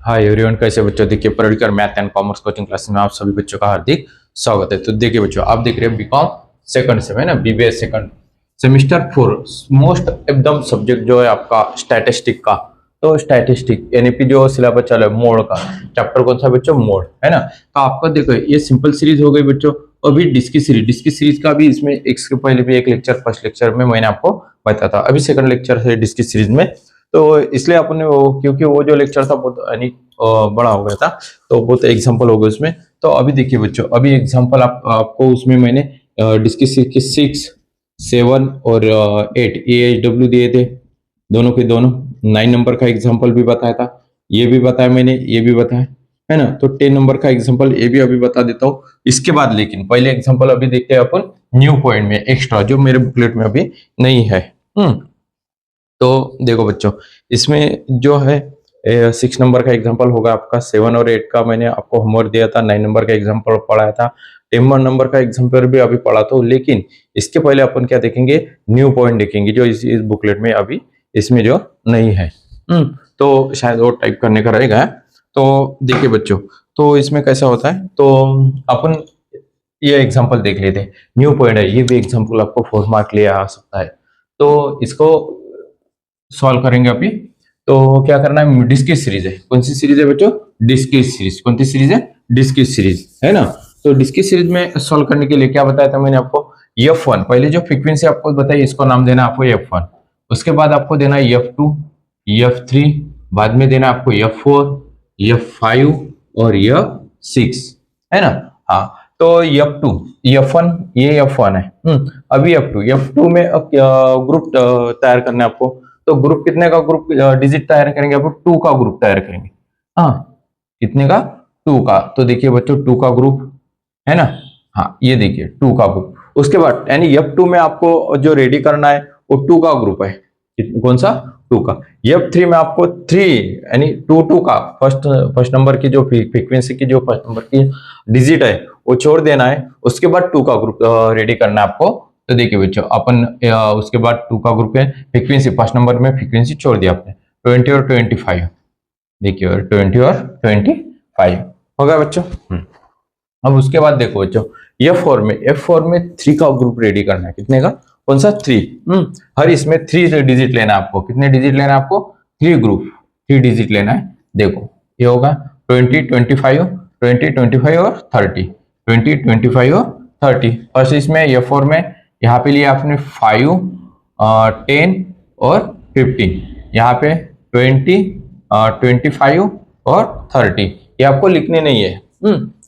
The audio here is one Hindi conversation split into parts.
हाय एवरीवन, कैसे बच्चों। देखिए political math and commerce coaching class में आप सभी बच्चों का हार्दिक स्वागत है। तो देखिए बच्चों, आप देख रहे हैं बीकॉम सेकंड सेम है ना, बीबीए सेकंड सेमेस्टर 4 मोस्ट एकदम सब्जेक्ट जो है आपका स्टैटिस्टिक का। तो स्टैटिस्टिक यानी कि जो सिलेबस चला है मोड का, चैप्टर कौन सा बच्चों, मोड है ना। तो आपका देखो ये सिंपल सीरीज हो गई बच्चों। अभी डिस्की सीरीज का भी इसमें इसके पहले भी एक लेक्चर, फर्स्ट लेक्चर में मैंने आपको बताया था। अभी सेकंड लेक्चर है डिस्की सीरीज में। तो इसलिए अपने वो, क्योंकि वो जो लेक्चर था बहुत यानी बड़ा हो गया था, तो बहुत एग्जांपल हो गए उसमें। तो अभी देखिए बच्चों, अभी एग्जांपल आपको उसमें मैंने डिस्कस की 6, 7 और 8 AHW दिए थे, दोनों के दोनों। 9 नंबर का एग्जांपल भी बताया था, ये भी बताया मैंने, ये भी बताया है ना। तो 10 नंबर का एग्जांपल ये भी अभी बता देता हूँ इसके बाद। लेकिन पहले एग्जांपल अभी देखते हैं अपन न्यू पॉइंट में, एक्स्ट्रा जो मेरे बुकलेट में अभी नहीं है। तो देखो बच्चों, इसमें जो है 6 नंबर का एग्जांपल होगा आपका, 7 और 8 का मैंने आपको होमवर्क दिया था, 9 नंबर का एग्जांपल पढ़ाया था, 10 नंबर का एग्जांपल भी अभी पढ़ा था। लेकिन इसके पहले अपन क्या देखेंगे, न्यू पॉइंट देखेंगे जो इस बुकलेट में अभी इसमें जो नहीं है। तो शायद वो टाइप करने का रहेगा। तो देखिए बच्चों, तो इसमें कैसा होता है, तो अपन ये एग्जाम्पल देख लेते हैं। न्यू पॉइंट है, ये भी एग्जाम्पल आपको 4 मार्क ले आ सकता है। तो इसको सॉल्व करेंगे अभी। तो क्या करना है, डिस्क्रीट सीरीज है। कौन सी सीरीज है बच्चों, डिस्क्रीट सीरीज। कौन सी सीरीज है, डिस्क्रीट सीरीज है ना। तो डिस्क्रीट सीरीज में सॉल्व करने के लिए क्या बताया था मैंने आपको, F1 पहले जो फ्रीक्वेंसी आपको बताई इसको नाम देना आपको F1, उसके बाद आपको देना F2, F3, बाद में देना आपको F4, F5 और F6 है ना। हाँ, तो F2, F1 ये F1 है। अभी F2 में ग्रुप तैयार करना है आपको। तो ग्रुप कितने का ग्रुप डिजिट तैयार करेंगे, आप 2 का ग्रुप तैयार करेंगे। हाँ, कितने का, 2 का। तो देखिए बच्चों 2 का ग्रुप है ना। हाँ, ये देखिए 2 का ग्रुप। उसके बाद यानी F2 में आपको जो रेडी करना है वो 2 का ग्रुप है। कौन सा, 2 का। F3 में आपको 3 यानी 2 का फर्स्ट नंबर की जो फ्रीक्वेंसी की जो फर्स्ट नंबर की डिजिट है वो छोड़ देना है। उसके बाद 2 का ग्रुप रेडी करना है आपको। तो देखिए बच्चों, अपन उसके बाद 2 का ग्रुप है, फ्रीक्वेंसी फर्स्ट नंबर में फ्रीक्वेंसी छोड़ दिया आपने, 20 और 25। देखिए, और 20 और 25 हो गया बच्चों। अब उसके बाद देखो बच्चों, F4 में 3 का ग्रुप रेडी करना है। कितने का, कौन सा, 3। हर इसमें 3 डिजिट लेना है आपको। कितने डिजिट लेना है आपको, 3 ग्रुप, 3 डिजिट लेना है। देखो ये होगा 20, 25, 20, 25 और 30, 20, 25 और 30। फर्स्ट इसमें F4 में यहाँ पे लिया आपने 5, 10 और 15। यहाँ पे 20, 25 और 30। ये आपको लिखने नहीं है।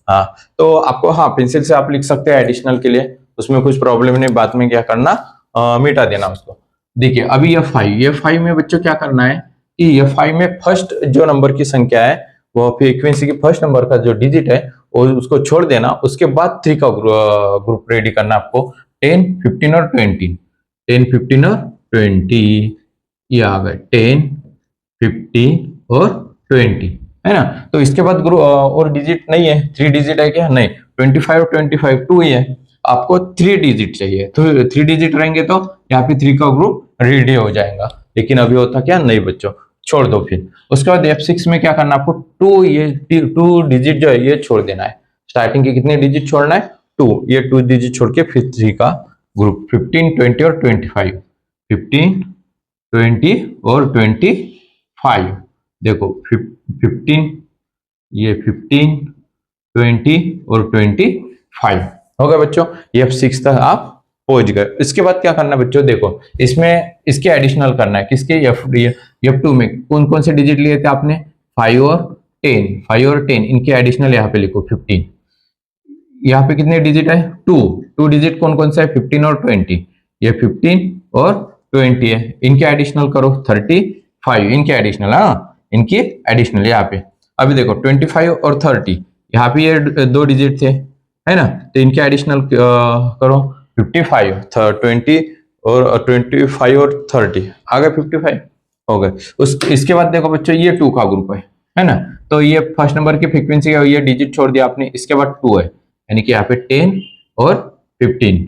हाँ, तो आपको, हाँ, पेंसिल से आप लिख सकते हैं एडिशनल के लिए, उसमें कुछ प्रॉब्लम नहीं। बाद में क्या करना, मिटा देना उसको। देखिए अभी F5 में बच्चों क्या करना है कि F5 में फर्स्ट जो नंबर की संख्या है वो फ्रीक्वेंसी की फर्स्ट नंबर का जो डिजिट है वो उसको छोड़ देना। उसके बाद 3 का ग्रुप रेडी करना आपको, 10, 15 और 20। 10, 15 और 20 ये आ गए, 10, 15 और 20 है ना। तो इसके बाद ग्रुप और डिजिट नहीं है, 3 डिजिट है क्या, नहीं। 25 और 25 2 ही है, आपको 3 डिजिट चाहिए। तो 3 डिजिट रहेंगे तो यहाँ पे 3 का ग्रुप रेडी हो जाएगा। लेकिन अभी होता क्या, नहीं बच्चों, छोड़ दो फिर। उसके बाद F6 में क्या करना आपको, 2 डिजिट जो है ये छोड़ देना है। स्टार्टिंग के कितने डिजिट छोड़ना है, 2। ये 2 डिजिट छोड़ के फिर 3 का ग्रुप, 15, 20 और 25। 15, 20 और 25। देखो 15, ये 15, 20 और 25 हो गया बच्चों। F6 तक आप पहुंच गए। इसके बाद क्या करना है बच्चों, देखो इसमें इसके एडिशनल करना है। किसके, F2 में कौन कौन से डिजिट लिए थे आपने, 5 और 10। 5 और 10 इनके एडिशनल यहाँ पे लिखो, 15। यहाँ पे कितने डिजिट है, 2 डिजिट कौन कौन सा है, 15 और 20। ये 15 और 20 है, इनके एडिशनल करो 35। इनके एडिशनल, हाँ, इनकी एडिशनल यहाँ पे। अभी देखो 25 और 30, यहाँ पे ये 2 डिजिट थे है ना, तो इनके एडिशनल करो 55, 20 और 25 और 30 आ गए 55 हो गए। इसके बाद देखो बच्चों, ये 2 का ग्रुप है ना। तो ये फर्स्ट नंबर की फ्रीक्वेंसी है, ये डिजिट छोड़ दिया आपने। इसके बाद 2 है, यानी कि यहाँ पे 10 और 15,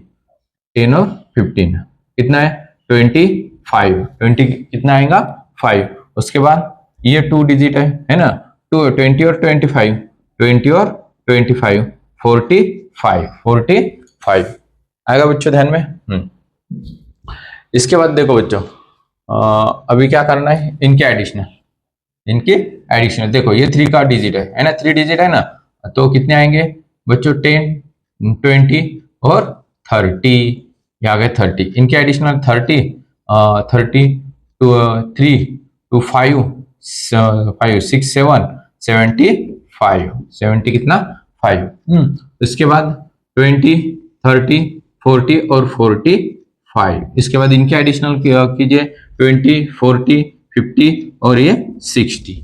10 और 15 कितना है, 25। 20 कितना आएगा, 5। उसके बाद ये 2 डिजिट है ना, 20 और 25, 20 और 25, 45 आएगा बच्चों ध्यान में। इसके बाद देखो बच्चों, अभी क्या करना है, इनके एडिशनल देखो, ये 3 का डिजिट है ना, 3 डिजिट है ना, तो कितने आएंगे बच्चों, 10, 20 और 30, ये आ गए 30। इनके एडिशनल 30, 30 टू 3 टू 5, 5 6 7 75, 70 कितना 5। इसके बाद 20, 30, 40 और 45। इसके बाद इनके एडिशनल कीजिए 20, 40, 50 और ये 60।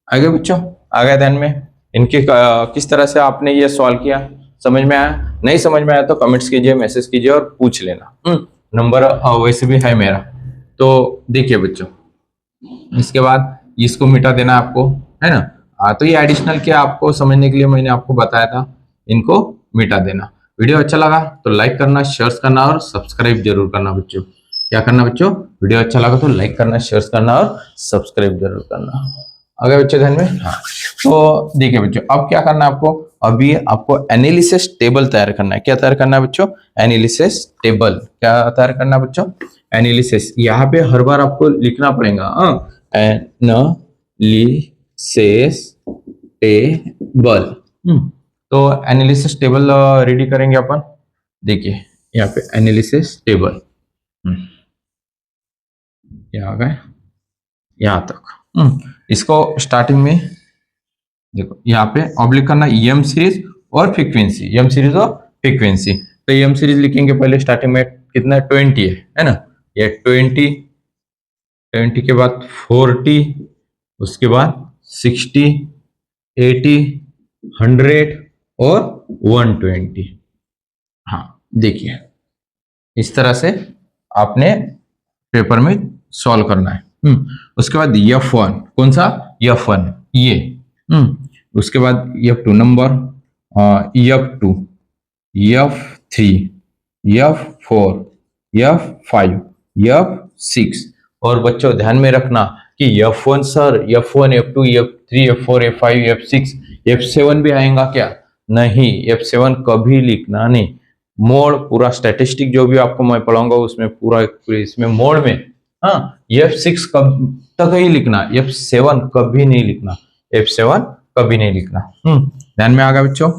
आगे बच्चों, आ गया ध्यान में। इनके किस तरह से आपने ये सॉल्व किया, समझ में आया? नहीं समझ में आया तो कमेंट्स कीजिए, मैसेज कीजिए और पूछ लेना। नंबर वैसे भी है मेरा। तो देखिए बच्चों, इसके बाद इसको मिटा देना आपको, है ना। तो ये एडिशनल क्या आपको समझने के लिए मैंने आपको बताया था, इनको मिटा देना। वीडियो अच्छा लगा तो लाइक करना, शेयर करना और सब्सक्राइब जरूर करना बच्चों। क्या करना बच्चों, वीडियो अच्छा लगा तो लाइक करना, शेयर करना और सब्सक्राइब जरूर करना। अगर बच्चों ध्यान में, हाँ। तो देखिए बच्चों, अब क्या करना है आपको, अभी आपको एनालिसिस टेबल तैयार करना है। क्या तैयार करना है बच्चों, एनालिसिस टेबल। क्या तैयार करना है बच्चों, एनालिसिस। यहाँ पे हर बार आपको लिखना पड़ेगा, एनालिसिस टेबल। तो एनालिसिस टेबल रेडी करेंगे अपन। देखिए यहाँ पे एनालिसिस टेबल, यहाँ गए यहाँ तक। इसको स्टार्टिंग में देखो, यहाँ पे ऑब्लिक करना एम सीरीज और फ्रीक्वेंसी, एम सीरीज और फ्रीक्वेंसी। तो एम सीरीज लिखेंगे पहले स्टार्टिंग में, कितना 20 है ना, ये 20 के बाद 40, उसके बाद 60, 80, 100 और 120। हाँ देखिए, इस तरह से आपने पेपर में सॉल्व करना है। उसके बाद F1, कौन सा F1, ये। उसके बाद F2 number, F2, F3, F4, F5, F6। और बच्चों ध्यान में रखना कि F1 sir, F1, F2, F3, F4, F5, F6, F7 भी आएगा क्या? नहीं, F7 कभी लिखना नहीं। मोड पूरा स्टैटिस्टिक जो भी आपको मैं पढ़ाऊंगा उसमें पूरा इसमें मोड में, हाँ, F6 कब तक ही लिखना, F7 कभी नहीं लिखना, F7 कभी नहीं लिखना। ध्यान में आ गया बच्चों।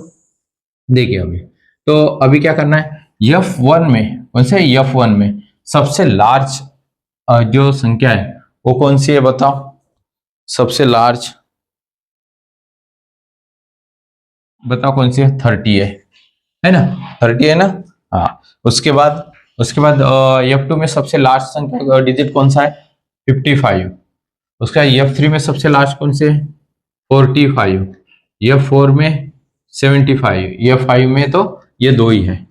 देखिए अभी, तो अभी क्या करना है, F1 में, कौन से F1 में सबसे लार्ज जो संख्या है वो कौन सी है बताओ, सबसे लार्ज बताओ कौन सी है, 30 है ना, 30 है ना। हाँ, उसके बाद F2 में सबसे लार्ज संख्या डिजिट कौन सा है, 55। उसका F3 में सबसे लार्ज कौन से है, 45। F4 में 75, F5 में तो ये 2 ही है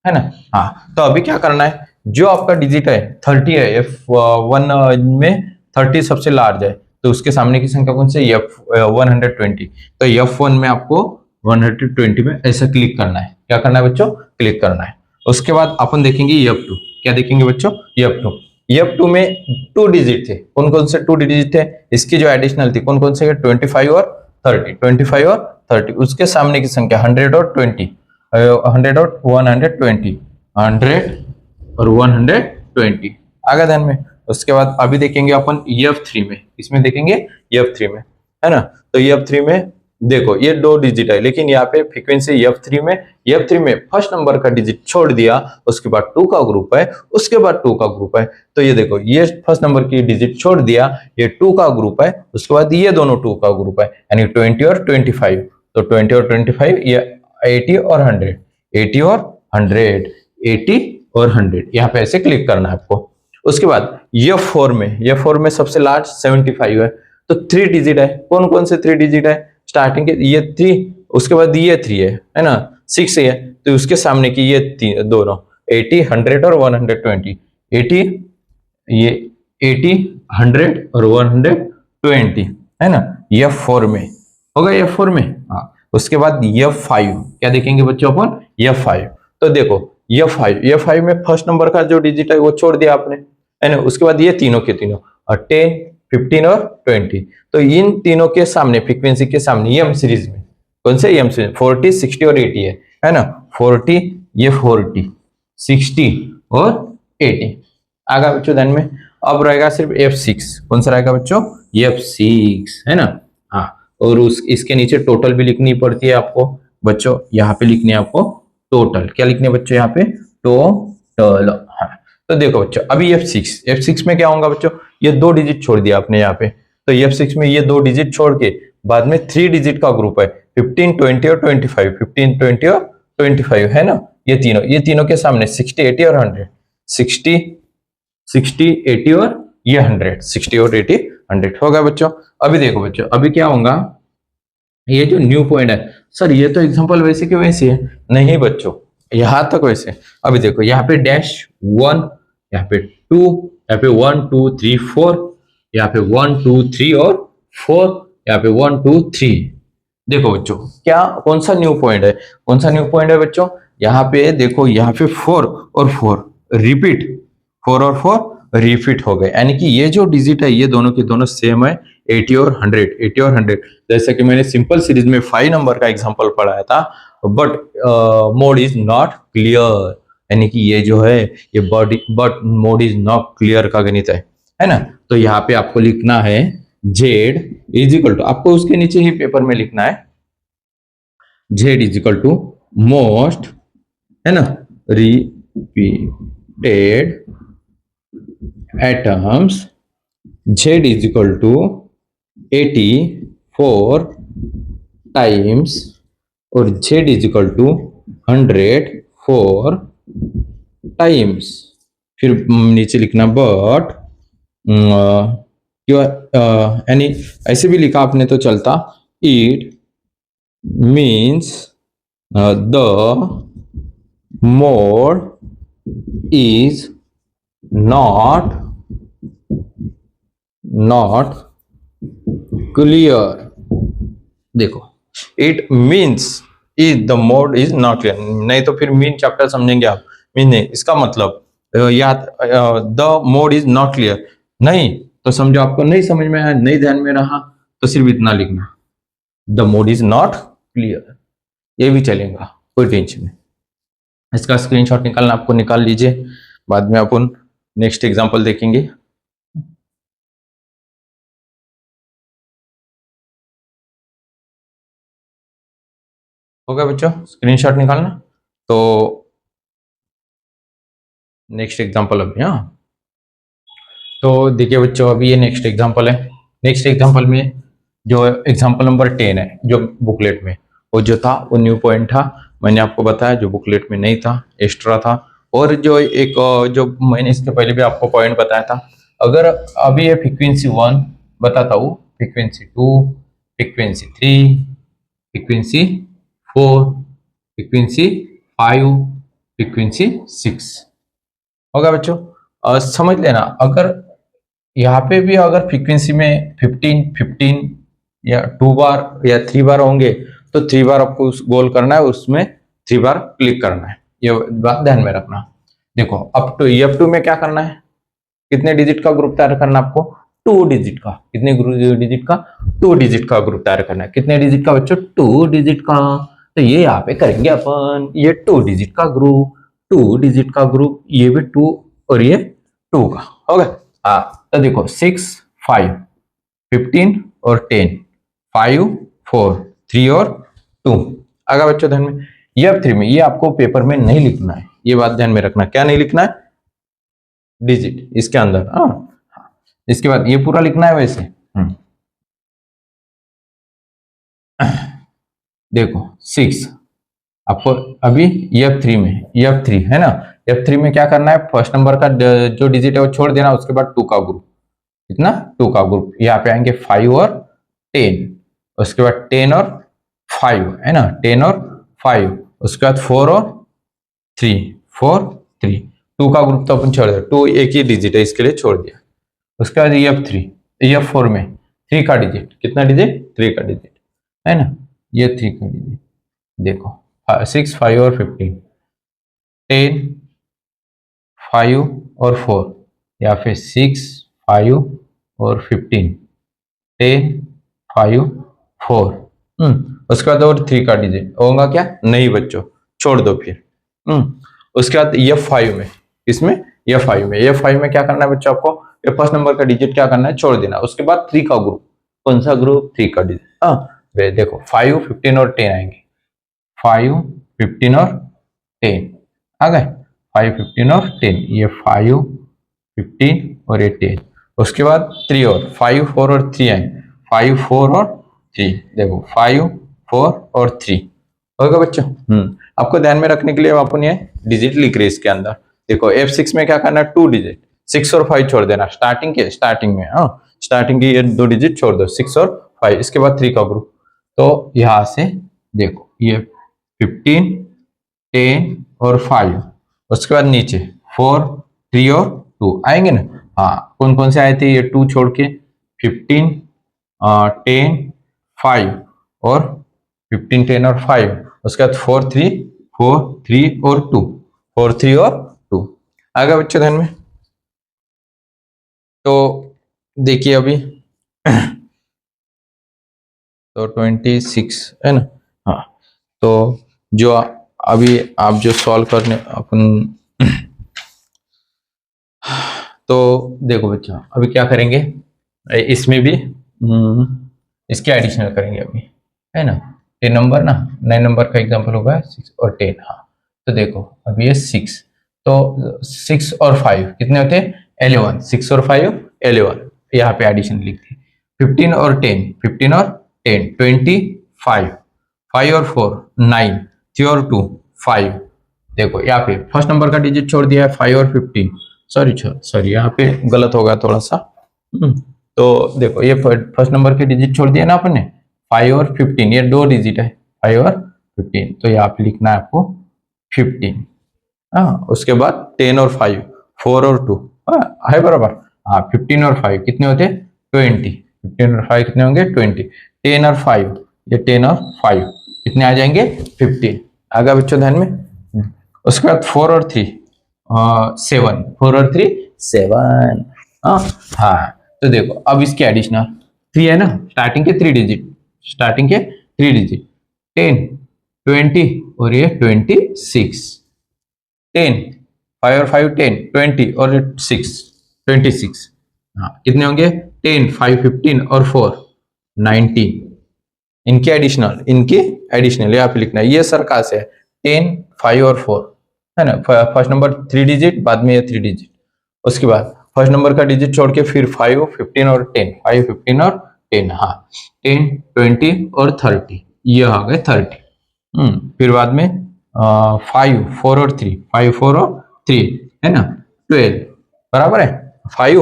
ना। हाँ, तो अभी क्या करना है, जो आपका डिजिट है 30 है, F1 में 30 सबसे लार्ज है, तो उसके सामने की संख्या कौन सी है, F120। तो F1 में आपको 120 में ऐसा क्लिक करना है। क्या करना है बच्चों, क्लिक करना है। उसके बाद अपन देखेंगे F2। क्या देखेंगे बच्चों, F2 में 2 डिजिट थे, कौन कौन से 2 डिजिट थे, इसकी जो एडिशनल थी कौन कौन से, 25 और 30, 25 और 30। उसके सामने की संख्या 100 और 20, 100 और 120, 100 और 120 आ गया ध्यान में। उसके बाद अभी देखेंगे अपन F3 में, इसमें देखेंगे F3 में, है ना। तो F3 में देखो, ये 2 डिजिट है, लेकिन यहाँ पे फ्रीक्वेंसी F3 में फर्स्ट नंबर का डिजिट छोड़ दिया, उसके बाद 2 का ग्रुप है, उसके बाद 2 का ग्रुप है। तो ये देखो, ये फर्स्ट नंबर की डिजिट छोड़ दिया, ये 2 का ग्रुप है, उसके बाद ये दोनों 2 का ग्रुप है, यानी 20 और 25। तो 20 और 25, ये 80 और 100, 80 और 100, 80 और 100, यहाँ पे ऐसे क्लिक करना है आपको। उसके बाद F4 में सबसे लार्ज 75 है, तो 3 डिजिट है, कौन कौन से 3 डिजिट है, स्टार्टिंग के ये 3, उसके बाद ये 3 है ना, 6 है, तो उसके सामने की ये दोनों 80, 100 और 120, 80, ये 80, 100 और 120 है ना, F4 में होगा, F4 में। हाँ, उसके बाद F5, क्या देखेंगे बच्चों अपन, F5। तो देखो F5 में फर्स्ट नंबर का जो डिजिट है वो छोड़ दिया आपने, है ना। उसके बाद ये तीनों के तीनों 10, 15 और 20। तो इन तीनों के सामने फ्रीक्वेंसी के सामने एम सीरीज में कौन से एम सीरीज 40, 60 और 80 है ना। 40 ये 40, 60 और 80 आगा बच्चों ध्यान में। अब रहेगा सिर्फ F6, कौन सा रहेगा बच्चों F6 है ना। हाँ, और उस इसके नीचे टोटल भी लिखनी पड़ती है आपको बच्चों। यहाँ पे लिखनी है आपको टोटल, क्या लिखने बच्चों यहाँ पे टोटल। हाँ, तो देखो बच्चों अभी F6 में क्या होगा बच्चों, ये 2 डिजिट छोड़ दिया आपने यहाँ पे। तो F6 में ये 2 डिजिट छोड़ के बाद में 3 डिजिट का ग्रुप है 15, 20 और 25, 15, 20 और 25 है ना। ये तीनों के सामने 60, 80 और 100, 60, 80 और ये 100, 60 और 80, 100 हो गया बच्चों। अभी देखो बच्चों अभी क्या होगा, ये जो न्यू पॉइंट है सर ये तो एग्जांपल वैसे के वैसे है, नहीं बच्चों यहां तक वैसे। अभी देखो यहाँ पे डैश 1, यहाँ पे 2, यहाँ पे 1 2 3 4, यहाँ पे 1 2 3 और 4, यहाँ पे 1 2 3। देखो बच्चों क्या कौन सा न्यू पॉइंट है, कौन सा न्यू पॉइंट है बच्चों, यहाँ पे देखो यहाँ पे 4 और 4 रिपीट, 4 और 4 रिपीट हो गए, यानी कि ये जो डिजिट है ये दोनों के दोनों सेम है 80 और 100, 80 और 100। जैसा कि मैंने सिंपल सीरीज में 5 नंबर का एग्जांपल पढ़ाया था, but mode is not clear, यानी कि ये जो है ये but mode is not clear का गणित है ना। तो यहाँ पे आपको लिखना है z इज इक्वल टू, आपको उसके नीचे ही पेपर में लिखना है z is equal to most है ना repeated atoms, z is equal to 84 times और z is equal to 104 times. फिर नीचे लिखना बट यानी ऐसे भी लिखा आपने तो चलता, it means the mode is not clear. देखो it means is the mode is not clear, नहीं तो फिर मीन चैप्टर समझेंगे आप। मीन नहीं, इसका मतलब या the mode is not clear, नहीं तो समझो आपको नहीं समझ में आया, नहीं ध्यान में रहा तो सिर्फ इतना लिखना the mode is not clear, ये भी चलेगा कोई टेंशन नहीं। इसका स्क्रीनशॉट निकालना आपको निकाल लीजिए, बाद में अपन नेक्स्ट एग्जांपल देखेंगे। हो गया बच्चों स्क्रीनशॉट निकालना। तो नेक्स्ट एग्जांपल अभी, हाँ तो देखिए बच्चों अभी ये नेक्स्ट एग्जांपल है। नेक्स्ट एग्जांपल में जो एग्जांपल नंबर 10 है जो बुकलेट में, वो जो था वो न्यू पॉइंट था, मैंने आपको बताया, जो बुकलेट में नहीं था एक्स्ट्रा था। और जो एक जो मैंने इसके पहले भी आपको पॉइंट बताया था, अगर अभी ये फ्रीक्वेंसी 1 बताता हूँ, frequency 2, frequency 3, frequency 4, frequency 5, frequency 6 होगा बच्चों। समझ लेना अगर यहाँ पे भी अगर फ्रीक्वेंसी में 15 या 2 बार या 3 बार होंगे तो 3 बार आपको उस गोल करना है, उसमें 3 बार क्लिक करना है, ये बात ध्यान में रखना। देखो अप टू F2 में क्या करना है, कितने डिजिट का ग्रुप तैयार करना है आपको, 2 डिजिट का। कितने डिजिट का, 2 डिजिट का ग्रुप तैयार करना है। कितने डिजिट का बच्चों, 2 डिजिट का। तो ये यहाँ पे करेंगे अपन, ये 2 डिजिट का ग्रुप, 2 डिजिट का ग्रुप, ये भी 2 और ये 2 का हो गया। हाँ तो देखो 6, 5, 15 और 10, 5, 4, 3 और 2। अगर बच्चों ध्यान में F3 में ये आपको पेपर में नहीं लिखना है, ये बात ध्यान में रखना, क्या नहीं लिखना है, डिजिट इसके अंदर। हाँ इसके बाद ये पूरा लिखना है वैसे। देखो 6 आपको अभी F3 में, F3 है ना, F3 में क्या करना है, फर्स्ट नंबर का जो डिजिट है वो छोड़ देना, उसके बाद 2 का ग्रुप, कितना 2 का ग्रुप, यहाँ पे आएंगे 5 और 10, उसके बाद 10 और 5 है ना, 10 और 5, उसके बाद 4 और 3, 4 3, 2 का ग्रुप तो अपन छोड़ दिया, 2 एक ही डिजिट है इसके लिए छोड़ दिया। उसके बाद F4 में 3 का डिजिट, कितना डिजिट, 3 का डिजिट है ना, ये 3 का डिजिट। देखो 6, 5 और 15, 10, 5 और 4, या फिर 6, 5, और 15, 10, 5, 4। उसके बाद और 3 का डिजिट होगा क्या? नहीं बच्चों, छोड़ दो फिर। उसके बाद ये 5 में, इसमें ये 5 में, ये 5 में क्या करना है बच्चों आपको? ये फर्स्ट नंबर का डिजिट क्या करना है? छोड़ देना। उसके बाद 3 का ग्रुप। कौन सा ग्रुप? 3 का डिजिट। देखो 5, 15 और 10 आएंगे। 5, 15 और 10 आ गए। 5, 15 और 10, ये 5, 15 और ये 10। उसके बाद 3 और 5, 4 और 3 आएंगे। 5, 4 और 3, देखो 5, 4 और 3 होगा बच्चों। आपको ध्यान में रखने के लिए अपन ये डिजिट लिख रहे इसके अंदर। देखो F6 में क्या करना है? 2 डिजिट, 6 और 5 छोड़ देना स्टार्टिंग में। स्टार्टिंग की ये 2 डिजिट छोड़ दो, 6 और 5। इसके बाद 3 का ग्रुप। तो यहां से देखो ये 15, 10 और 5। उसके बाद नीचे 4, 3 और 2 आएंगे ना। हाँ, कौन कौन से आए थे? ये 2 छोड़ के 15, 10, 5 और 15, 10 और 5। उसके बाद 4, 3 और 2, 4, 3 और 2 आ गया बच्चों ध्यान में। तो देखिए अभी तो 26 है ना। हाँ, तो जो अभी आप जो सॉल्व करने अपन तो देखो बच्चों अभी क्या करेंगे, इसमें भी इसके एडिशनल करेंगे अभी, है ना। 10 नंबर ना, 9 नंबर का एग्जांपल होगा 6 और 10। हाँ, तो देखो अभी ये 6, तो 6 और 5 कितने होते हैं? 11। 6 और 5 11, यहाँ पे एडिशन लिखते हैं। 15 और 10, 15 और 10 25, 5 और 4 9, 3 और 2 5। देखो यहाँ पे फर्स्ट नंबर का डिजिट छोड़ दिया है 5 और 15। सॉरी यहाँ पे गलत होगा थोड़ा सा। तो देखो ये फर्स्ट नंबर के डिजिट छोड़ दिया ना आपने, 5 और 15, ये 2 डिजिट है 5 और 15। तो यहाँ पे लिखना है आपको 15। हाँ, उसके बाद 10 और 5, 4 और 2 है बराबर। हाँ, 15 और 5 कितने होते? 20। 15 और 5 कितने होंगे? 20। 10 और 5, ये 10 और 5 कितने आ जाएंगे? 15। आ गया बच्चों ध्यान में। उसके बाद 4 और 3 7, 4 और 3 7। हाँ, तो देखो अब इसके एडिशनल 3 है ना, स्टार्टिंग के 3 डिजिट, 10, 20 और ये 26। 10, 5 और 5 10, 20 और 6 26। हाँ, कितने होंगे? 10, 5, 15 और 4 19। इनके एडिशनल यहाँ पे लिखना है। ये सर कहाँ से है? 10, 5 और 4 है ना। फर्स्ट नंबर 3 डिजिट, बाद में ये 3 डिजिट। उसके बाद फर्स्ट नंबर का डिजिट छोड़ के फिर 5, 15 और 10, 5, 15 और 10। हाँ, 10, 20 और 30, ये आ गए 30। फिर बाद में 5, 4 और 3, 5, 4 और 3 है ना, 12 बराबर है। 5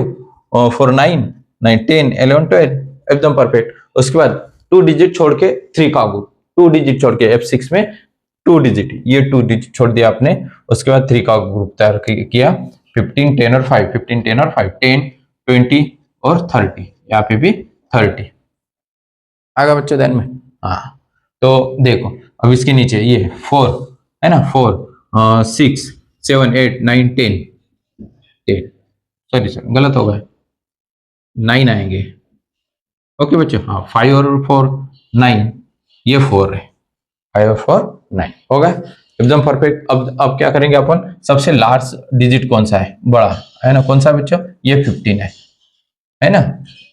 और 4 9, 10, 11, 12 एकदम परफेक्ट। उसके बाद 2 डिजिट छोड़ के 3 का ग्रुप, 2 डिजिट छोड़ के F6 में 2 डिजिट, ये 2 डिजिट छोड़ दिया आपने। उसके बाद 3 का ग्रुप तैयार किया, 15, 10 और 5, 15, 10 और 5, 10, 20 और 30, यहाँ पे भी 30 आगा बच्चों ध्यान में। हाँ, तो देखो अब इसके नीचे ये 4 है ना, 4, 6, 7, 8, 9, 10, 10 सॉरी गलत हो गया, 9 आएंगे। ओके बच्चों। हाँ, 5 और 4 9, ये 4 है। 5 और 4 9 हो गया एकदम परफेक्ट। अब क्या करेंगे अपन? सबसे लार्ज डिजिट कौन सा है? बड़ा है ना, कौन सा बच्चों? ये 15 है ना,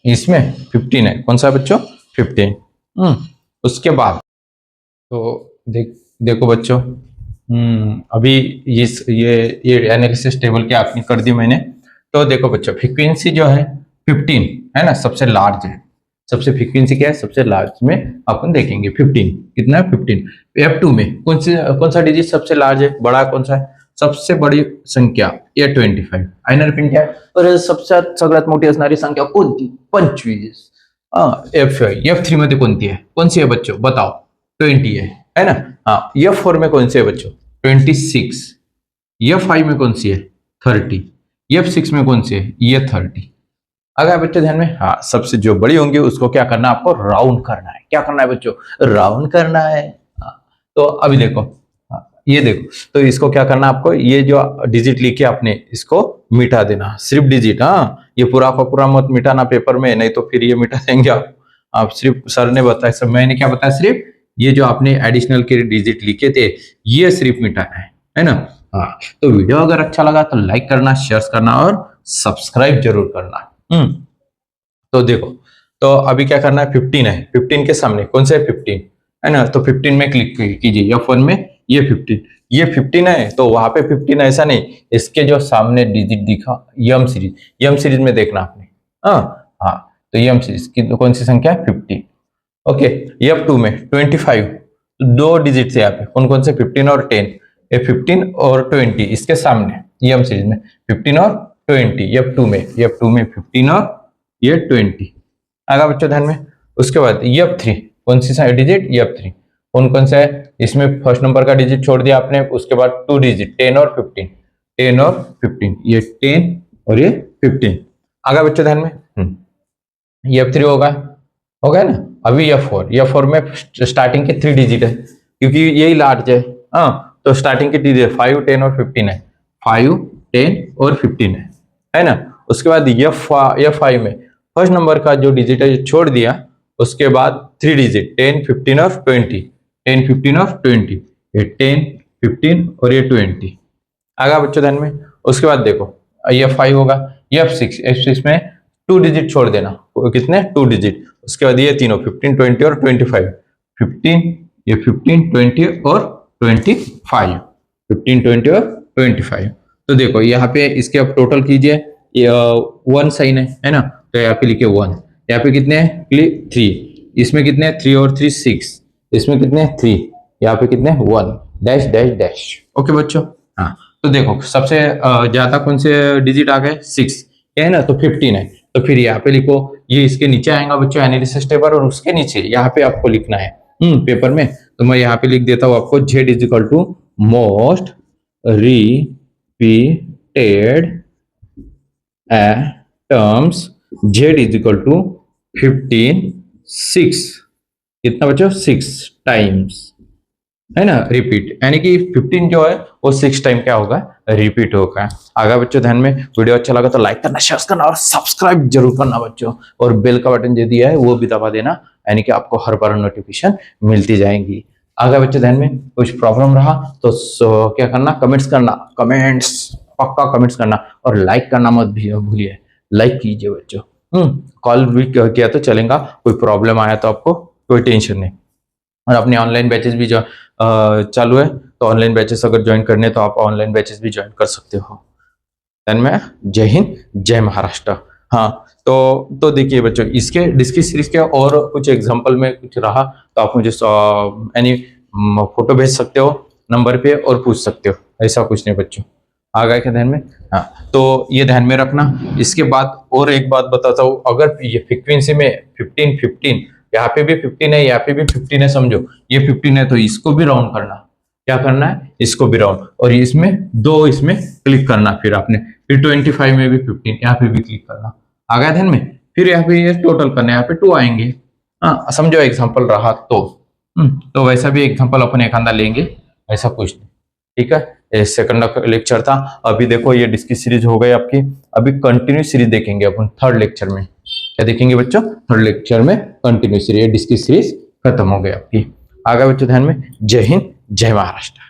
इसमें 15 है। कौन सा बच्चों? 15। उसके बाद तो देखो बच्चों, अभी ये एनालिसिस टेबल क्या आपने कर दी मैंने। तो देखो बच्चों, फ्रीक्वेंसी जो है 15 है ना, सबसे लार्ज है। सबसे फ्रीक्वेंसी क्या है? सबसे लार्ज में अपन देखेंगे 15 कितना है? 15। F2 में कौन सा डिजिट सबसे लार्ज है? बड़ा कौन सा है? सबसे बड़ी संख्या ये 25 आहे ना रे पिंट्या। तर सगळ्यात मोठी असणारी संख्या कोणती? 25। F3 मध्ये कोणती है? कौन सी है बच्चों बताओ? 20 है ना। हाँ, F4 में कौन सी है बच्चों? 26। F5 में कौन सी है? 30। F6 में कौन सी है? ये 30। अगर बच्चों ध्यान में। हाँ, सबसे जो बड़ी होंगी उसको क्या करना है? आपको राउंड करना है। क्या करना है बच्चों? राउंड करना है। हाँ, तो अभी देखो, ये देखो, तो इसको क्या करना है आपको? ये जो डिजिट लिखे आपने इसको मिटा देना, सिर्फ डिजिट। हाँ, ये पूरा का पूरा मत मिटाना पेपर में, नहीं तो फिर ये मिटा देंगे आप सिर्फ सर ने बताया, सब मैंने क्या बताया, सिर्फ ये जो आपने एडिशनल के डिजिट लिखे थे ये सिर्फ मिटाना है ना। हाँ, तो वीडियो अगर अच्छा लगा तो लाइक करना, शेयर करना और सब्सक्राइब जरूर करना। तो देखो, तो अभी क्या करना है, 15 है, 15 के सामने कौन सा है, 15 है ना, तो 15 में क्लिक कीजिए, F1 में ये 15 है, तो वहां पे 15 ऐसा नहीं, इसके जो सामने डिजिट दिखा यम सीरीज में देखना आपने। हाँ, तो यम सीरीज की कौन सी संख्या है, 50। ओके, F2 में 25, दो डिजिट है यहाँ पे, कौन कौन से, 15 और 10, ये 15 और 20 इसके सामने यम सीरीज में 15 और 20, F2 में 15 और ये 20 आगा बच्चों ध्यान में। उसके बाद F3 कौन सी डिजिट, F3 कौन कौन सा है, इसमें फर्स्ट नंबर का डिजिट छोड़ दिया आपने, उसके बाद 2 डिजिट 10 और 15, 10 और 15, ये 10 और ये 15 आगा बच्चों ध्यान में। F3 होगा ना। अभी F4 में स्टार्टिंग के 3 डिजिट है क्योंकि यही लार्ज है। तो स्टार्टिंग के डिजिट 5, 10 और 15 है, 5, 10 और 15 है ना। उसके बाद F5 में फर्स्ट नंबर का जो डिजिट है छोड़ दिया, उसके बाद 3 डिजिट 10, 15 और 20, 10, 15 और 20, ये 10, 15 और ये 20 आगा बच्चों ध्यान में। उसके बाद देखो F5 होगा, F6 में 2 डिजिट छोड़ देना, कितने, 2 डिजिट, उसके बाद ये तीनों 15, 20 और 25, 15, ये 15, 20 और 25, 15, 20 और 25। तो देखो यहाँ पे इसके अब टोटल कीजिए, 1 साइन है ना, तो यहाँ पे लिखे 1, यहाँ पे कितने हैं, 3, इसमें कितने 3 और 3 6, इसमें कितने 3, यहाँ पे कितने 1 डैश डैश डैश। ओके बच्चों, हाँ, तो देखो सबसे ज्यादा कौन से डिजिट आ गए, 6 है ना, तो 15 है, तो फिर यहाँ पे लिखो, ये इसके नीचे आएगा बच्चों एनालिसिस टेबल, और उसके नीचे यहाँ पे आपको लिखना है पेपर में, तो मैं यहाँ पे लिख देता हूँ आपको, Z is equal to most repeated terms, Z is equal to 15, 6, कितना बच्चों, 6 टाइम्स है ना, रिपीट, यानी कि 15 जो है वो 6 टाइम क्या होगा, रिपीट होगा। आगे बच्चों ध्यान में, वीडियो अच्छा लगा तो लाइक करना, शेयर करना और सब्सक्राइब जरूर करना बच्चों, और बेल का बटन जो दिया है वो भी दबा देना, यानी कि आपको हर बार नोटिफिकेशन मिलती जाएंगी। आगे बच्चों ध्यान में, कुछ प्रॉब्लम रहा तो क्या करना, कमेंट्स करना, पक्का कमेंट्स करना, और लाइक करना मत भूलिए, लाइक कीजिए बच्चों। कॉल भी किया तो चलेगा, कोई प्रॉब्लम आया तो आपको कोई टेंशन नहीं। और अपने ऑनलाइन बैचेस भी जो चालू है, तो ऑनलाइन बैचेस अगर ज्वाइन करने तो आप ऑनलाइन बैचेस भी ज्वाइन कर सकते हो। देन में जय हिंद, जय महाराष्ट्र। हाँ, तो देखिए बच्चों, इसके डिस्कस सीरीज के और कुछ एग्जांपल में कुछ रहा तो आप मुझे यानी फोटो भेज सकते हो नंबर पे और पूछ सकते हो, ऐसा कुछ नहीं बच्चों। आ गए क्या ध्यान में, हाँ, तो ये ध्यान में रखना। इसके बाद और एक बात बताता हूँ, अगर ये फ्रीक्वेंसी में 15, यहाँ पे भी 15 है, यहाँ पे भी 15 है, समझो ये 15 है, तो इसको भी राउंड करना, क्या करना है, इसको भी राउंड, और इसमें 2 इसमें क्लिक करना, फिर आपने फिर 25 में भी 15, यहाँ पे भी क्लिक करना, आ गया ध्यान में। फिर यहाँ पे ये टोटल करना, यहाँ पे 2 आएंगे। हाँ, समझो एग्जाम्पल रहा तो वैसा भी एग्जाम्पल अपन एक आधा लेंगे, ऐसा कुछ नहीं, ठीक है। ये सेकंड लेक्चर था। अभी देखो ये डिस्कस सीरीज हो गई आपकी, अभी कंटिन्यू सीरीज देखेंगे अपन थर्ड लेक्चर में। क्या देखेंगे बच्चों, थर्ड लेक्चर में कंटिन्यू सीरीज, डिस्कस सीरीज खत्म हो गई आपकी। आगे बच्चों ध्यान में, जय हिंद, जय महाराष्ट्र।